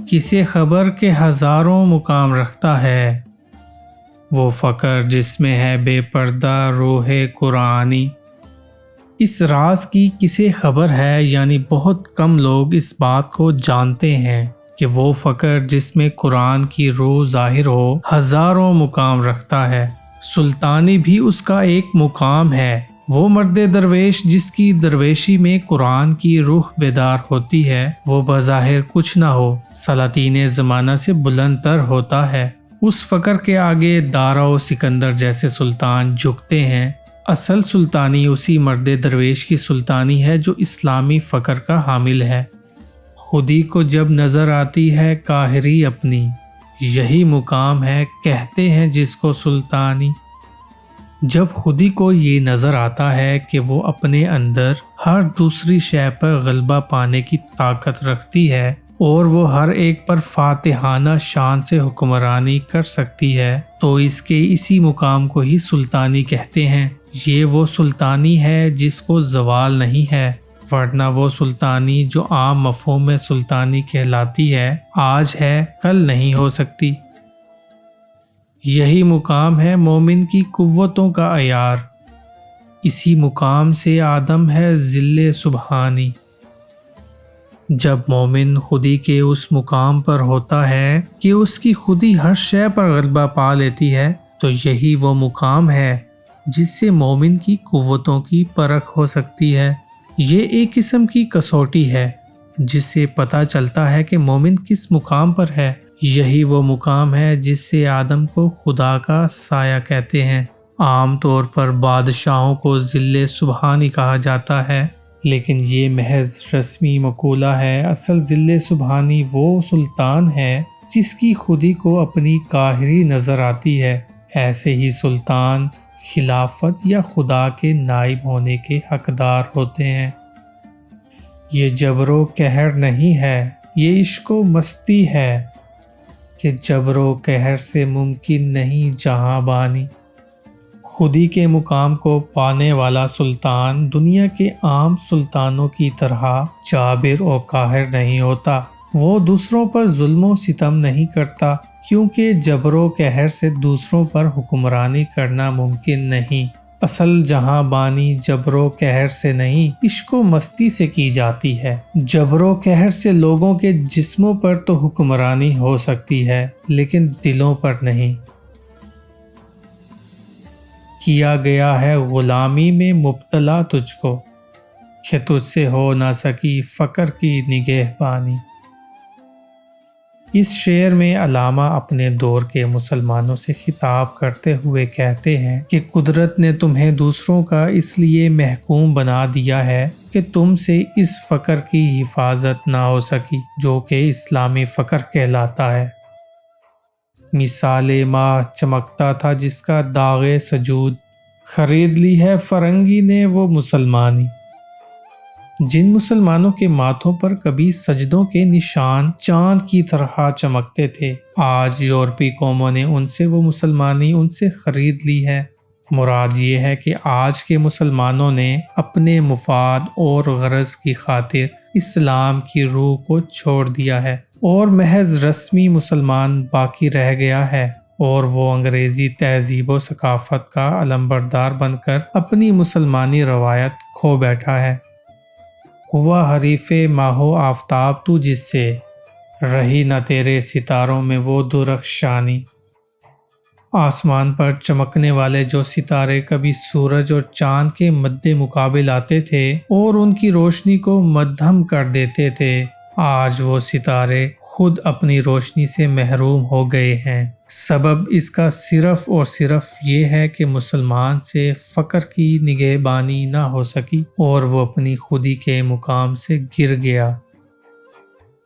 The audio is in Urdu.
کسے خبر کے ہزاروں مقام رکھتا ہے، وہ فقر جس میں ہے بے پردہ روح قرآنی۔ اس راز کی کسے خبر ہے، یعنی بہت کم لوگ اس بات کو جانتے ہیں کہ وہ فقر جس میں قرآن کی روح ظاہر ہو ہزاروں مقام رکھتا ہے۔ سلطانی بھی اس کا ایک مقام ہے۔ وہ مرد درویش جس کی درویشی میں قرآن کی روح بیدار ہوتی ہے، وہ بظاہر کچھ نہ ہو سلاطین زمانہ سے بلند تر ہوتا ہے۔ اس فقر کے آگے دارا و سکندر جیسے سلطان جھکتے ہیں۔ اصل سلطانی اسی مرد درویش کی سلطانی ہے جو اسلامی فقر کا حامل ہے۔ خودی کو جب نظر آتی ہے قاہری اپنی، یہی مقام ہے کہتے ہیں جس کو سلطانی۔ جب خودی کو یہ نظر آتا ہے کہ وہ اپنے اندر ہر دوسری شے پر غلبہ پانے کی طاقت رکھتی ہے اور وہ ہر ایک پر فاتحانہ شان سے حکمرانی کر سکتی ہے، تو اس کے اسی مقام کو ہی سلطانی کہتے ہیں۔ یہ وہ سلطانی ہے جس کو زوال نہیں ہے، ورنہ وہ سلطانی جو عام مفہوم میں سلطانی کہلاتی ہے آج ہے کل نہیں ہو سکتی۔ یہی مقام ہے مومن کی قوتوں کا عیار، اسی مقام سے آدم ہے ذل سبحانی۔ جب مومن خودی کے اس مقام پر ہوتا ہے کہ اس کی خودی ہر شے پر غلبہ پا لیتی ہے، تو یہی وہ مقام ہے جس سے مومن کی قوتوں کی پرکھ ہو سکتی ہے۔ یہ ایک قسم کی کسوٹی ہے جس سے پتہ چلتا ہے کہ مومن کس مقام پر ہے۔ یہی وہ مقام ہے جس سے آدم کو خدا کا سایہ کہتے ہیں۔ عام طور پر بادشاہوں کو ذل سبحانی کہا جاتا ہے، لیکن یہ محض رسمی مقولہ ہے۔ اصل ذل سبحانی وہ سلطان ہے جس کی خودی کو اپنی قاہری نظر آتی ہے۔ ایسے ہی سلطان خلافت یا خدا کے نائب ہونے کے حقدار ہوتے ہیں۔ یہ جبر و قہر نہیں ہے، یہ عشق و مستی ہے کہ جبر و قہر سے ممکن نہیں جہاں بانی۔ خودی کے مقام کو پانے والا سلطان دنیا کے عام سلطانوں کی طرح جابر و قاہر نہیں ہوتا۔ وہ دوسروں پر ظلم و ستم نہیں کرتا، کیونکہ جبر و قہر سے دوسروں پر حکمرانی کرنا ممکن نہیں۔ اصل جہاں بانی جبر و قہر سے نہیں، عشق و مستی سے کی جاتی ہے۔ جبر و قہر سے لوگوں کے جسموں پر تو حکمرانی ہو سکتی ہے، لیکن دلوں پر نہیں۔ کیا گیا ہے غلامی میں مبتلا تجھ کو، کہ تجھ سے ہو نہ سکی فقر کی نگہبانی۔ اس شعر میں علامہ اپنے دور کے مسلمانوں سے خطاب کرتے ہوئے کہتے ہیں کہ قدرت نے تمہیں دوسروں کا اس لیے محکوم بنا دیا ہے کہ تم سے اس فقر کی حفاظت نہ ہو سکی جو کہ اسلامی فقر کہلاتا ہے۔ مثال ماہ چمکتا تھا جس کا داغ سجود، خرید لی ہے فرنگی نے وہ مسلمانی۔ جن مسلمانوں کے ماتھوں پر کبھی سجدوں کے نشان چاند کی طرح چمکتے تھے، آج یورپی قوموں نے ان سے وہ مسلمانی ان سے خرید لی ہے۔ مراد یہ ہے کہ آج کے مسلمانوں نے اپنے مفاد اور غرض کی خاطر اسلام کی روح کو چھوڑ دیا ہے، اور محض رسمی مسلمان باقی رہ گیا ہے، اور وہ انگریزی تہذیب و ثقافت کا علمبردار بن کر اپنی مسلمانی روایت کھو بیٹھا ہے۔ ہوا حریف ماہ و آفتاب تو جس سے، رہی نہ تیرے ستاروں میں وہ درخشانی۔ آسمان پر چمکنے والے جو ستارے کبھی سورج اور چاند کے مد مقابل آتے تھے اور ان کی روشنی کو مدھم کر دیتے تھے، آج وہ ستارے خود اپنی روشنی سے محروم ہو گئے ہیں۔ سبب اس کا صرف اور صرف یہ ہے کہ مسلمان سے فقر کی نگہبانی نہ ہو سکی اور وہ اپنی خودی کے مقام سے گر گیا۔